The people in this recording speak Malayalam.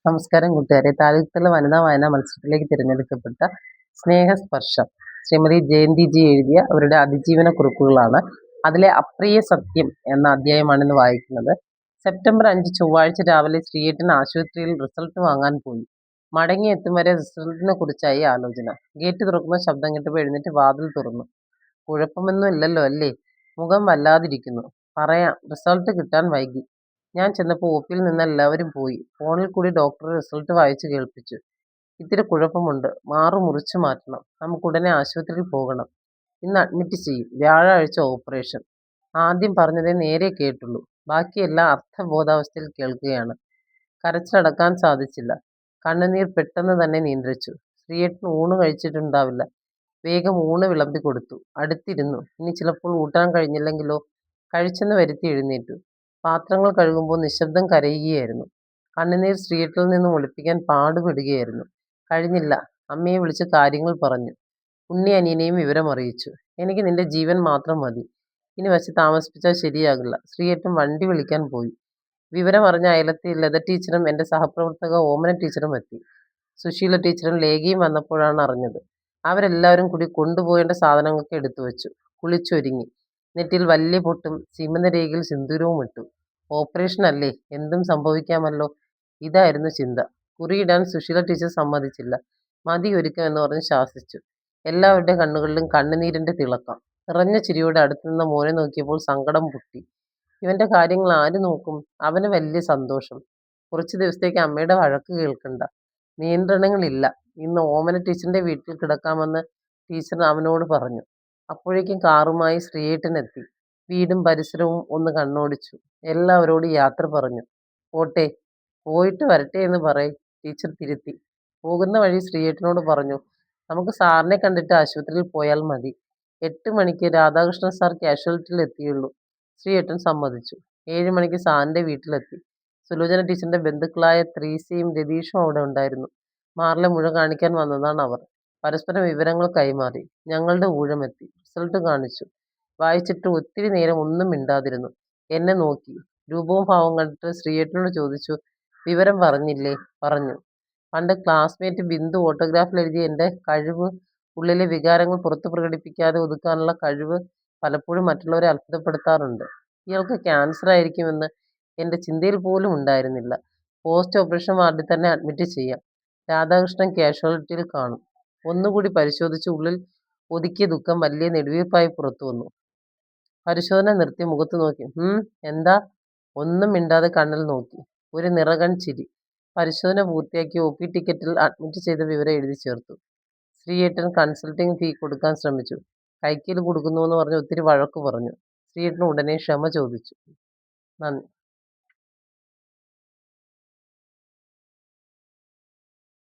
നമസ്കാരം കൂട്ടുകാരെ. താലൂക്ക്തല വനിതാ വായനാ മത്സരത്തിലേക്ക് തിരഞ്ഞെടുക്കപ്പെട്ട സ്നേഹസ്പർശം ശ്രീമതി ജയന്തി ജി എഴുതിയ അവരുടെ അതിജീവന കുറിപ്പുകളാണ്. അതിലെ അപ്രിയ സത്യം എന്ന അധ്യായമാണ് ഇന്ന് വായിക്കുന്നത്. സെപ്റ്റംബർ 5 ചൊവ്വാഴ്ച രാവിലെ ശ്രീയേട്ടൻ ആശുപത്രിയിൽ റിസൾട്ട് വാങ്ങാൻ പോയി. മടങ്ങിയെത്തും വരെ റിസൾട്ടിനെ കുറിച്ചായി ആലോചന. ഗേറ്റ് തുറക്കുന്ന ശബ്ദം കേട്ടപ്പോൾ എഴുന്നേറ്റ് വാതിൽ തുറന്നു. കുഴപ്പമൊന്നും ഇല്ലല്ലോ അല്ലേ? മുഖം വല്ലാതിരിക്കുന്നു. പറയാം, റിസൾട്ട് കിട്ടാൻ വൈകി. ഞാൻ ചെന്നപ്പോൾ ഒ.പിയിൽ നിന്ന് എല്ലാവരും പോയി. ഫോണിൽ കൂടി ഡോക്ടർ റിസൾട്ട് വായിച്ചു കേൾപ്പിച്ചു. ഇത്തിരി കുഴപ്പമുണ്ട്. മാറു മുറിച്ചു മാറ്റണം. നമുക്കുടനെ ആശുപത്രിയിൽ പോകണം. ഇന്ന് അഡ്മിറ്റ് ചെയ്യും. വ്യാഴാഴ്ച ഓപ്പറേഷൻ. ആദ്യം പറഞ്ഞതേ നേരെ കേട്ടുള്ളൂ. ബാക്കിയെല്ലാം അർത്ഥബോധാവസ്ഥയിൽ കേൾക്കുകയാണ്. കരച്ചിലടക്കാൻ സാധിച്ചില്ല. കണ്ണുനീർ പെട്ടെന്ന് തന്നെ നിയന്ത്രിച്ചു. ശ്രീയേട്ടൻ ഊണ് കഴിച്ചിട്ടുണ്ടാവില്ല. വേഗം ഊണ് വിളമ്പി കൊടുത്തു. അടുത്തിരുന്നു. ഇനി ചിലപ്പോൾ ഊട്ടാൻ കഴിഞ്ഞില്ലെങ്കിലോ? കഴിച്ചെന്ന് വരുത്തി എഴുന്നേറ്റു. പാത്രങ്ങൾ കഴുകുമ്പോൾ നിശബ്ദം കരയുകയായിരുന്നു. കണ്ണുനീർ ശ്രീയേട്ടനിൽ നിന്നും ഒളിപ്പിക്കാൻ പാടുപെടുകയായിരുന്നു. കഴിഞ്ഞില്ല. അമ്മയെ വിളിച്ച് കാര്യങ്ങൾ പറഞ്ഞു. ഉണ്ണി അനിയനെയും വിവരമറിയിച്ചു. എനിക്ക് നിന്റെ ജീവൻ മാത്രം മതി. ഇനി വച്ച് താമസിപ്പിച്ചാൽ ശരിയാകില്ല. ശ്രീയേട്ടൻ വണ്ടി വിളിക്കാൻ പോയി. വിവരമറിഞ്ഞ അയലത്തെ ലത ടീച്ചറും എൻ്റെ സഹപ്രവർത്തക ഓമന ടീച്ചറും എത്തി. സുശീല ടീച്ചറും ലേഖയും വന്നപ്പോഴാണ് അറിഞ്ഞത്. അവരെല്ലാവരും കൂടി കൊണ്ടുപോകേണ്ട സാധനങ്ങളൊക്കെ എടുത്തു വെച്ചു. കുളിച്ചൊരുങ്ങി. നെറ്റിയിൽ വലിയ പൊട്ടും സിമന്തരേഖയിൽ സിന്ദൂരവും ഇട്ടു. ഓപ്പറേഷൻ അല്ലേ, എന്തും സംഭവിക്കാമല്ലോ. ഇതായിരുന്നു ചിന്ത. കുറിയിടാൻ സുശീല ടീച്ചർ സമ്മതിച്ചില്ല. മതി ഒരുക്കം എന്ന് പറഞ്ഞ് ശാസിച്ചു. എല്ലാവരുടെ കണ്ണുകളിലും കണ്ണുനീരിന്റെ തിളക്കം. നിറഞ്ഞ ചിരിയോടെ അടുത്തുനിന്ന മോനെ നോക്കിയപ്പോൾ സങ്കടം പൊട്ടി. ഇവന്റെ കാര്യങ്ങൾ ആര് നോക്കും? അവന് വലിയ സന്തോഷം. കുറച്ചു ദിവസത്തേക്ക് അമ്മയുടെ വഴക്ക് കേൾക്കണ്ട. നിയന്ത്രണങ്ങളില്ല. ഇന്ന് ഓമന ടീച്ചറിന്റെ വീട്ടിൽ കിടക്കാമെന്ന് ടീച്ചർ അവനോട് പറഞ്ഞു. അപ്പോഴേക്കും കാറുമായി ശ്രീയേട്ടനെത്തി. വീടും പരിസരവും ഒന്ന് കണ്ണോടിച്ചു. എല്ലാവരോടും യാത്ര പറഞ്ഞു. പോട്ടെ, പോയിട്ട് വരട്ടെ എന്ന് പറയ്, ടീച്ചർ തിരുത്തി. പോകുന്ന വഴി ശ്രീയേട്ടനോട് പറഞ്ഞു, നമുക്ക് സാറിനെ കണ്ടിട്ട് ആശുപത്രിയിൽ പോയാൽ മതി. 8 മണിക്ക് രാധാകൃഷ്ണൻ സാർ കാഷ്വാലിറ്റിയിൽ എത്തിയുള്ളൂ. ശ്രീയേട്ടൻ സമ്മതിച്ചു. 7 മണിക്ക് സാറിന്റെ വീട്ടിലെത്തി. സുലോചന ടീച്ചറിന്റെ ബന്ധുക്കളായ ത്രീസയും രതീഷും അവിടെ ഉണ്ടായിരുന്നു. മാറിലെ മുഴ കാണിക്കാൻ വന്നതാണ് അവർ. പരസ്പരം വിവരങ്ങൾ കൈമാറി. ഞങ്ങളുടെ ഊഴമെത്തി. റിസൾട്ട് കാണിച്ചു. വായിച്ചിട്ട് ഒത്തിരി നേരം ഒന്നും മിണ്ടാതിരുന്നു. എന്നെ നോക്കി. രൂപവും ഭാവവും കണ്ടിട്ട് ശ്രീയേട്ടനോട് ചോദിച്ചു, വിവരം പറഞ്ഞില്ലേ? പറഞ്ഞു. പണ്ട് ക്ലാസ്മേറ്റ് ബിന്ദു ഓട്ടോഗ്രാഫിൽ എഴുതിയ എൻ്റെ കഴിവ്, ഉള്ളിലെ വികാരങ്ങൾ പുറത്ത് പ്രകടിപ്പിക്കാതെ ഒതുക്കാനുള്ള കഴിവ് പലപ്പോഴും മറ്റുള്ളവരെ അത്ഭുതപ്പെടുത്താറുണ്ട്. ഇയാൾക്ക് ക്യാൻസർ ആയിരിക്കുമെന്ന് എൻ്റെ ചിന്തയിൽ പോലും ഉണ്ടായിരുന്നില്ല. പോസ്റ്റ് ഓപ്പറേഷൻ വാർഡിൽ തന്നെ അഡ്മിറ്റ് ചെയ്യാം. രാധാകൃഷ്ണൻ കാഷ്വാലിറ്റിയിൽ കാണും. ഒന്നുകൂടി പരിശോധിച്ച് ഉള്ളിൽ ഒതുക്കിയ ദുഃഖം വലിയ നെടുവീർപ്പായി പുറത്തു വന്നു. പരിശോധന നിർത്തി മുഖത്ത് നോക്കി. എന്താ? ഒന്നും മിണ്ടാതെ കണ്ണിൽ നോക്കി. ഒരു നിറകൺ ചിരി. പരിശോധന പൂർത്തിയാക്കി ഒ.പി ടിക്കറ്റിൽ അഡ്മിറ്റ് ചെയ്ത വിവരം എഴുതി ചേർത്തു. ശ്രീയേട്ടൻ കൺസൾട്ടിംഗ് ഫീ കൊടുക്കാൻ ശ്രമിച്ചു. കൈക്കൂലി കൊടുക്കുന്നുവെന്ന് പറഞ്ഞ് ഒത്തിരി വഴക്കു പറഞ്ഞു. ശ്രീയേട്ടൻ ഉടനെ ക്ഷമ ചോദിച്ചു. നന്ദി.